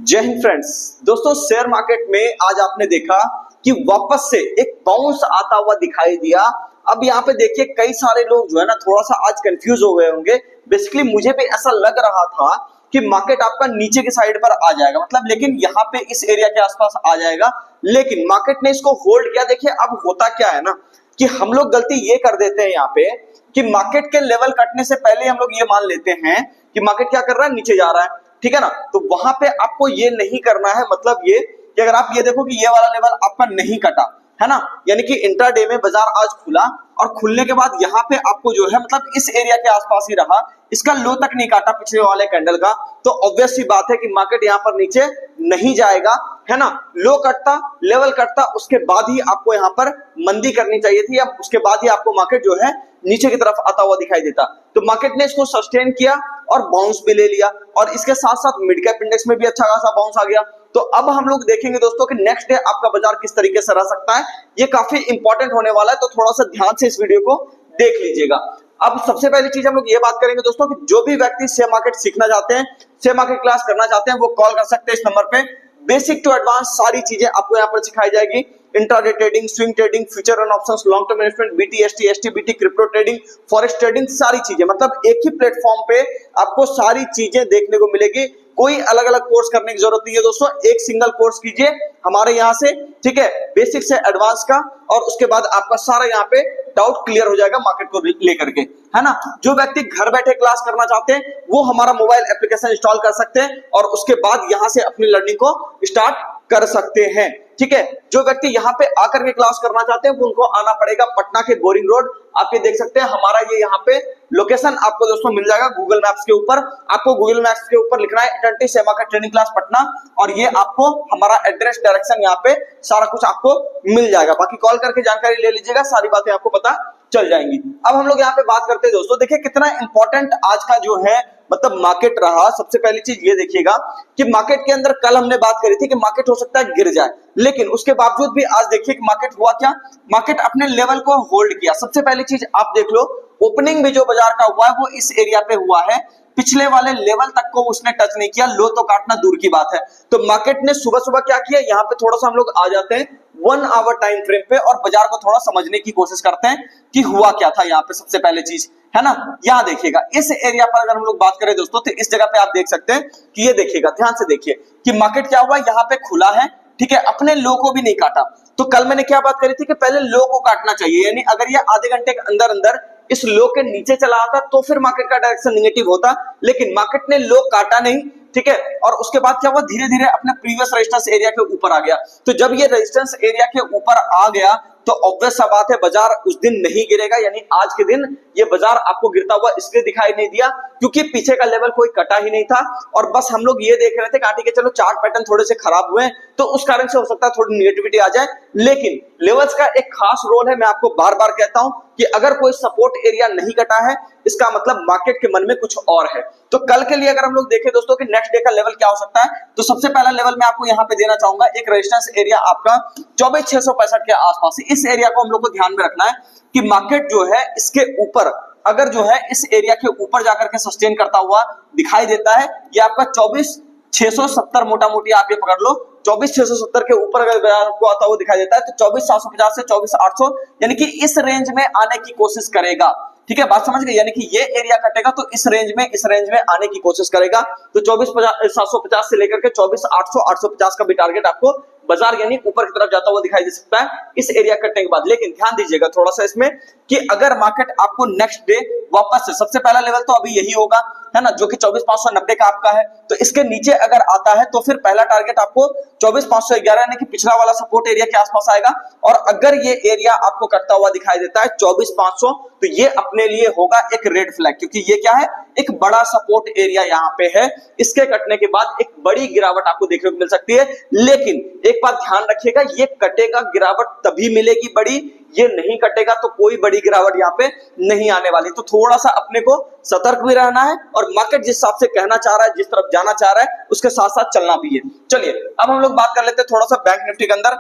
जय हिंद फ्रेंड्स। दोस्तों, share market में आज आपने देखा कि वापस से एक बाउंस आता हुआ दिखाई दिया। अब यहाँ पे देखिए कई सारे लोग जो है ना थोड़ा सा आज कंफ्यूज हो गए होंगे। बेसिकली मुझे भी ऐसा लग रहा था कि मार्केट आपका नीचे की साइड पर आ जाएगा, मतलब लेकिन यहाँ पे इस एरिया के आसपास आ जाएगा, लेकिन मार्केट ने इसको होल्ड किया। देखिए अब होता क्या है ना कि हम लोग गलती ये कर देते हैं यहाँ पे कि मार्केट के लेवल कटने से पहले हम लोग ये मान लेते हैं कि मार्केट क्या कर रहा है, नीचे जा रहा है, ठीक है ना। तो वहां पे आपको ये नहीं करना है, मतलब ये कि अगर आप ये देखो कि ये वाला लेवल आपका नहीं कटा है ना, यानी कि इंट्राडे में बाजार आज खुला और खुलने के बाद यहाँ पे आपको जो है मतलब इस एरिया के आसपास ही रहा, इसका लो तक नहीं काटा पिछले वाले कैंडल का, तो ऑब्वियस सी बात है कि मार्केट यहाँ पर नीचे नहीं जाएगा, है ना। लो कटता, लेवल कटता, उसके बाद ही आपको यहाँ पर मंदी करनी चाहिए थी, या उसके बाद ही आपको मार्केट जो है नीचे की तरफ आता हुआ दिखाई देता। तो मार्केट ने इसको सस्टेन किया और बाउंस भी ले लिया, और इसके साथ साथ मिड कैप इंडेक्स में भी अच्छा खासा बाउंस आ गया। तो अब हम लोग देखेंगे दोस्तों कि नेक्स्ट डे आपका बाजार किस तरीके से रह सकता है, ये काफी इंपॉर्टेंट होने वाला है, तो थोड़ा सा ध्यान से इस वीडियो को देख लीजिएगा। अब सबसे पहली चीज हम लोग ये बात करेंगे दोस्तों कि जो भी व्यक्ति शेयर मार्केट सीखना चाहते हैं, शेयर मार्केट क्लास करना चाहते हैं, वो कॉल कर सकते हैं इस नंबर पे। बेसिक टू एडवांस सारी चीजें आपको यहाँ पर सिखाई जाएगी। Intraday trading, swing trading, future and options, long term investment, BT, ST, STBT, crypto trading, forex trading, सारी चीजें मतलब एक ही प्लेटफॉर्म पे आपको सारी चीजें देखने को मिलेगी। कोई अलग अलग कोर्स करने की जरूरत नहीं है दोस्तों, एक सिंगल कोर्स कीजिए हमारे यहाँ से, ठीक है, बेसिक से एडवांस का, और उसके बाद आपका सारा यहाँ पे डाउट क्लियर हो जाएगा मार्केट को लेकर के, है ना। जो व्यक्ति घर बैठे क्लास करना चाहते हैं वो हमारा मोबाइल एप्लीकेशन इंस्टॉल कर सकते हैं और उसके बाद यहाँ से अपनी लर्निंग को स्टार्ट कर सकते हैं, ठीक है। जो व्यक्ति यहाँ पे आकर के क्लास करना चाहते हैं वो उनको आना पड़ेगा पटना के बोरिंग रोड। आप ये देख सकते हैं हमारा ये यहाँ पे लोकेशन आपको दोस्तों मिल जाएगा गूगल मैप्स के ऊपर। आपको गूगल मैप्स के ऊपर लिखना है अटंटी share market training class Patna, और ये आपको हमारा एड्रेस, डायरेक्शन, यहाँ पे सारा कुछ आपको मिल जाएगा। बाकी कॉल करके जानकारी ले लीजिएगा, सारी बातें आपको पता चल जाएंगी। अब हम लोग यहाँ पे बात करते हैं दोस्तों, देखिए कितना इंपॉर्टेंट आज का जो है मतलब मार्केट रहा। सबसे पहली चीज ये देखिएगा कि मार्केट के अंदर कल हमने बात करी थी कि मार्केट हो सकता है गिर जाए, लेकिन उसके बावजूद भी आज देखिए कि मार्केट हुआ क्या, मार्केट अपने लेवल को होल्ड किया। सबसे पहली चीज आप देख लो, ओपनिंग भी जो बाजार का हुआ है वो इस एरिया पे हुआ है, पिछले वाले लेवल तक को उसने टच नहीं किया, लो तो काटना दूर की बात है। तो मार्केट ने सुबह सुबह क्या किया, यहाँ पे थोड़ा सा हम लोग आ जाते हैं 1 आवर टाइम फ्रेम पे और बाजार को थोड़ा समझने की कोशिश करते हैं कि हुआ क्या था यहाँ पे। सबसे पहले चीज है ना, यहाँ देखिएगा इस एरिया पर अगर हम लोग बात करें दोस्तों, तो इस जगह पे आप देख सकते हैं कि ये देखिएगा, ध्यान से देखिए कि मार्केट क्या हुआ, यहाँ पे खुला है, ठीक है, अपने लो को भी नहीं काटा। तो कल मैंने क्या बात करी थी कि पहले लो को काटना चाहिए, यानी अगर ये आधे घंटे के अंदर अंदर इस लो के नीचे चला आता तो फिर मार्केट का डायरेक्शन नेगेटिव होता, लेकिन मार्केट ने लो काटा नहीं, ठीक है। और उसके बाद क्या हुआ, धीरे धीरे अपने प्रीवियस रेजिस्टेंस एरिया के ऊपर आ गया। तो जब ये रेजिस्टेंस एरिया के ऊपर आ गया तो ऑब्वियस सा बात है बाजार उस दिन नहीं गिरेगा, यानी आज के दिन ये बाजार आपको गिरता हुआ इसलिए दिखाई नहीं दिया क्योंकि पीछे का लेवल कोई कटा ही नहीं था, और बस हम लोग ये देख रहे थे काटी के चलो चार्ट पैटर्न थोड़े से खराब हुए तो उस कारण से हो सकता है थोड़ी नेगेटिविटी आ जाए। लेकिन लेवल्स का एक खास रोल है, मैं आपको बार बार कहता हूं कि अगर कोई सपोर्ट एरिया नहीं कटा है इसका मतलब मार्केट के मन में कुछ और है। तो कल के लिए अगर हम लोग देखें दोस्तों कि नेक्स्ट डे का लेवल क्या हो सकता है, तो सबसे पहला लेवल मैं आपको यहाँ पे देना चाहूंगा, एक रेजिस्टेंस एरिया आपका 24,665 के आसपास। इस एरिया को हम लोग को ध्यान में रखना है कि मार्केट जो है इसके ऊपर अगर जो है इस एरिया के ऊपर जाकर के सस्टेन करता हुआ दिखाई देता है, ये आपका 24,670 मोटा मोटी आप ये पकड़ लो, 24,670 के ऊपर अगर आपको आता हुआ दिखाई देता है तो 24,750 से 24,800 यानी कि इस रेंज में आने की कोशिश करेगा, ठीक है, बात समझ गए। यानी कि ये एरिया कटेगा तो इस रेंज में आने की कोशिश करेगा। तो 24,750 से लेकर के 24,800 850 का भी टारगेट आपको बाजार यानी ऊपर की तरफ जाता हुआ दिखाई दे सकता है इस एरिया कटने के बाद। लेकिन ध्यान दीजिएगा थोड़ा सा इसमें कि अगर मार्केट आपको नेक्स्ट डे वापस से, सबसे पहला लेवल तो अभी यही होगा, है ना, जो कि 24,590 का आपका है, तो इसके नीचे अगर आता है तो फिर पहला टारगेट आपको 24,511 यानी कि पिछला वाला सपोर्ट एरिया के आसपास आएगा। और अगर ये एरिया आपको कटता हुआ दिखाई देता है 24,500 तो ये अपने लिए होगा एक रेड फ्लैग, क्योंकि ये क्या है, एक बड़ा सपोर्ट एरिया यहाँ पे है। इसके कटने के बाद एक बड़ी गिरावट आपको देखने को मिल सकती है। लेकिन एक बात ध्यान रखिएगा, ये कटेगा, गिरावट तभी मिलेगी बड़ी, ये नहीं कटेगा तो कोई बड़ी गिरावट यहाँ पे नहीं आने वाली। तो थोड़ा सा अपने को सतर्क भी रहना है और मार्केट जिस हिसाब से कहना चाह रहा है, जिस तरफ जाना चाह रहा है, उसके साथ साथ चलना भी है। चलिए अब हम लोग बात कर लेते हैं थोड़ा सा बैंक निफ्टी के अंदर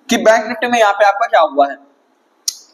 कि बैंक निफ्टी में यहाँ पे आपका क्या हुआ है।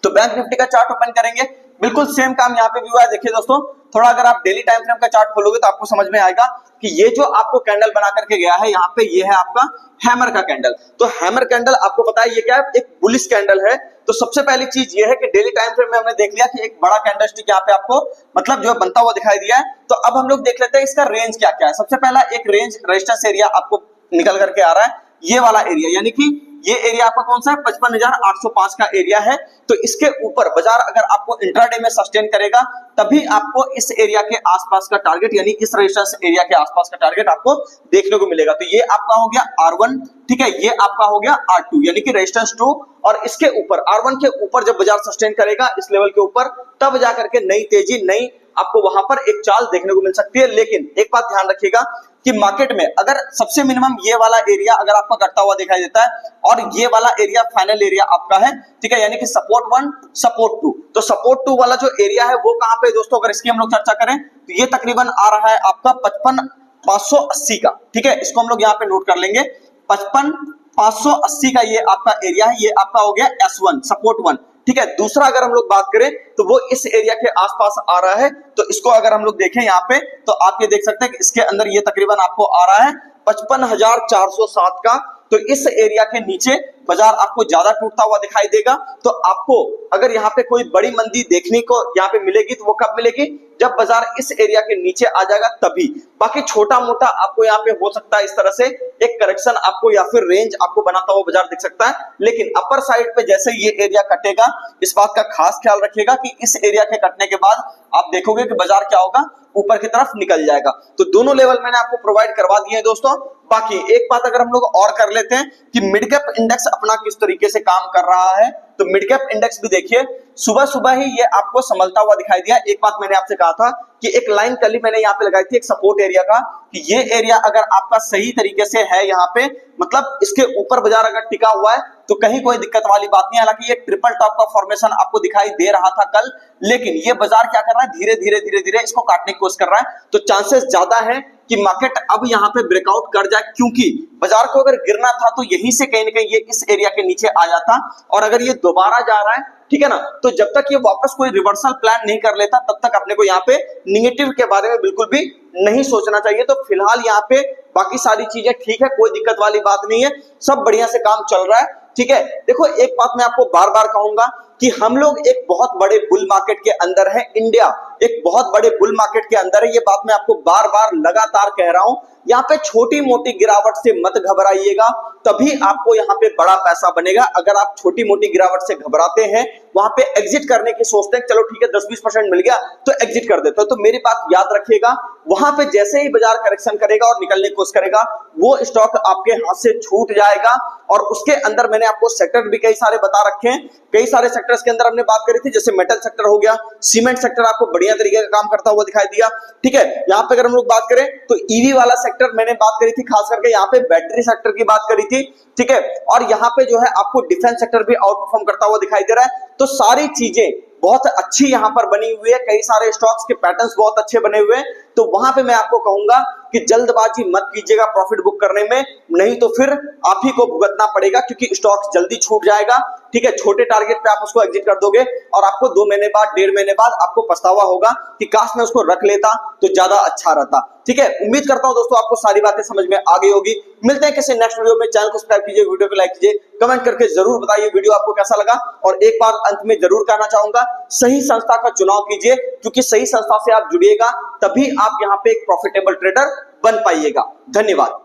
तो बैंक निफ्टी का चार्ट ओपन करेंगे बिल्कुल सेम काम यहाँ पे भी हुआ है। देखिए दोस्तों, थोड़ा अगर आप डेली टाइम फ्रेम का चार्ट खोलोगे तो आपको समझ में आएगा कि ये जो आपको कैंडल बना करके गया है यहाँ पे, ये है आपका हैमर का कैंडल। तो हैमर कैंडल आपको पता है ये क्या है, एक बुलिश कैंडल है। तो सबसे पहली चीज ये है कि डेली टाइम फ्रेम में हमने देख लिया कि एक बड़ा कैंडलस्टिक यहाँ पे आपको मतलब जो बनता हुआ दिखाई दिया है। तो अब हम लोग देख लेते हैं इसका रेंज क्या क्या है। सबसे पहला एक रेंज रेजिस्टेंस एरिया आपको निकल करके आ रहा है, ये वाला एरिया, यानी कि ये एरिया आपका कौन सा है, 55,805 का एरिया है। तो इसके ऊपर बाजार अगर आपको इंट्राडे में सस्टेन करेगा तभी आपको इस एरिया के आसपास का टारगेट, यानी इस रेजिस्टेंस एरिया के आसपास का टारगेट आपको देखने को मिलेगा। तो ये आपका हो गया R1, ठीक है, ये आपका हो गया R2 यानी कि रेजिस्टेंस 2। और इसके ऊपर R1 के ऊपर जब बाजार सस्टेन करेगा इस लेवल के ऊपर, तब जाकर के नई तेजी, नई आपको वहां पर एक चाल देखने को मिल सकती है। लेकिन एक बात ध्यान रखिएगा कि मार्केट में अगर सबसे मिनिमम ये वाला एरिया अगर आपका घटता हुआ दिखाई देता है और ये वाला एरिया फाइनल एरिया आपका है, ठीक है, यानी कि सपोर्ट 1 सपोर्ट 2, तो सपोर्ट 2 वाला जो एरिया है वो कहां पे दोस्तों, अगर इसकी हम लोग चर्चा करें तो ये तकरीबन आ रहा है आपका 55,580 का, ठीक है, इसको हम लोग यहाँ पे नोट कर लेंगे। 55,580 का ये आपका एरिया है, ये आपका हो गया S1 सपोर्ट 1, ठीक है। दूसरा अगर हम लोग बात करें तो वो इस एरिया के आसपास आ रहा है। तो इसको अगर हम लोग देखें यहाँ पे तो आप ये देख सकते हैं कि इसके अंदर ये तकरीबन आपको आ रहा है 55,407 का। तो इस एरिया के नीचे बाजार आपको ज्यादा टूटता हुआ दिखाई देगा। तो आपको अगर यहाँ पे कोई बड़ी मंदी देखने को यहाँ पे मिलेगी तो वो कब मिलेगी, जब बाजार इस एरिया के नीचे आ जाएगा तभी। बाकी छोटा मोटा आपको यहाँ पे हो सकता है इस तरह से एक करेक्शन आपको या फिर रेंज आपको बनाता हुआ बाजार दिख सकता है। लेकिन अपर साइड पे जैसे ये एरिया कटेगा, इस बात का खास ख्याल रखिएगा कि इस एरिया के कटने के बाद आप देखोगे कि बाजार क्या होगा, ऊपर की तरफ निकल जाएगा। तो दोनों लेवल मैंने आपको प्रोवाइड करवा दिए हैं दोस्तों। बाकी एक बात अगर हम लोग और कर लेते हैं कि मिड कैप इंडेक्स अपना किस तरीके से काम कर रहा है, तो मिड कैप इंडेक्स भी देखिए सुबह सुबह ही ये आपको संभलता हुआ दिखाई दिया। एक बात मैंने आपसे कहा था कि एक लाइन कल मैंने यहाँ पे लगाई थी एक सपोर्ट एरिया का, कि ये एरिया अगर आपका सही तरीके से है यहाँ पे, मतलब इसके ऊपर बाजार अगर टिका हुआ है तो कहीं कोई दिक्कत वाली बात नहीं। हालांकि ये ट्रिपल टॉप का फॉर्मेशन आपको दिखाई दे रहा था कल, लेकिन ये बाजार क्या कर रहा है, धीरे धीरे धीरे धीरे इसको काटने की कोशिश कर रहा है। तो चांसेस ज्यादा है कि मार्केट अब यहाँ पे ब्रेकआउट कर जाए, क्योंकि बाजार को अगर गिरना था तो यहीं से कहीं ना कहीं ये इस एरिया के नीचे आ जाता। और अगर ये दोबारा जा रहा है, ठीक है ना, तो जब तक ये वापस कोई रिवर्सल प्लान नहीं कर लेता तब तक अपने को यहाँ पे निगेटिव के बारे में बिल्कुल भी नहीं सोचना चाहिए। तो फिलहाल यहाँ पे बाकी सारी चीजें ठीक है, कोई दिक्कत वाली बात नहीं है, सब बढ़िया से काम चल रहा है, ठीक है। देखो एक बात मैं आपको बार बार कहूंगा कि हम लोग एक बहुत बड़े बुल मार्केट के अंदर है, इंडिया एक बहुत बड़े बुल मार्केट के अंदर है। ये बात मैं आपको बार बार लगातार कह रहा हूं। यहाँ पे छोटी मोटी गिरावट से मत घबराइएगा, तभी आपको यहाँ पे बड़ा पैसा बनेगा। अगर आप छोटी मोटी गिरावट से घबराते हैं, वहां पे एग्जिट करने की सोचते हैं, चलो ठीक है 10-20% मिल गया तो एग्जिट कर देते हो, तो मेरी बात याद रखिएगा, वहां पे जैसे ही बाजार करेक्शन करेगा और निकलने की कोशिश करेगा, वो स्टॉक आपके हाथ से छूट जाएगा। और उसके अंदर मैंने आपको सेक्टर भी कई सारे बता रखे हैं, कई सारे सेक्टर्स के अंदर हमने बात करी थी, जैसे मेटल सेक्टर हो गया, सीमेंट सेक्टर आपको बढ़िया तरीके का काम करता हुआ दिखाई दिया, ठीक है। यहाँ पे अगर हम लोग बात करें तो ईवी वाला सेक्टर मैंने बात करी थी, खास करके यहाँ पे बैटरी सेक्टर की बात करी थी, ठीक है। और यहाँ पे जो है आपको डिफेंस सेक्टर भी आउट परफॉर्म करता हुआ दिखाई दे रहा है। तो सारी चीजें बहुत अच्छी यहाँ पर बनी हुई है, कई सारे स्टॉक्स के पैटर्न्स बहुत अच्छे बने हुए हैं। तो वहां पे मैं आपको कहूंगा कि जल्दबाजी मत कीजिएगा प्रॉफिट बुक करने में, नहीं तो फिर आप ही को भुगतना पड़ेगा, क्योंकि स्टॉक जल्दी छूट जाएगा, ठीक है। छोटे टारगेट पे आप उसको एग्जिट कर दोगे और आपको 2 महीने बाद 1.5 महीने बाद आपको पछतावा होगा कि काश मैं उसको रख लेता तो ज्यादा अच्छा रहता, ठीक है। उम्मीद करता हूं दोस्तों आपको सारी बातें समझ में आ गई होगी। मिलते हैं किसी नेक्स्ट वीडियो में। चैनल को सब्सक्राइब कीजिए, वीडियो को लाइक कीजिए, कमेंट करके जरूर बताइए वीडियो आपको कैसा लगा। और एक बात अंत में जरूर कहना चाहूंगा, सही संस्था का चुनाव कीजिए, क्योंकि सही संस्था से आप जुड़िएगा तभी आप यहाँ पे एक प्रॉफिटेबल ट्रेडर बन पाइएगा। धन्यवाद।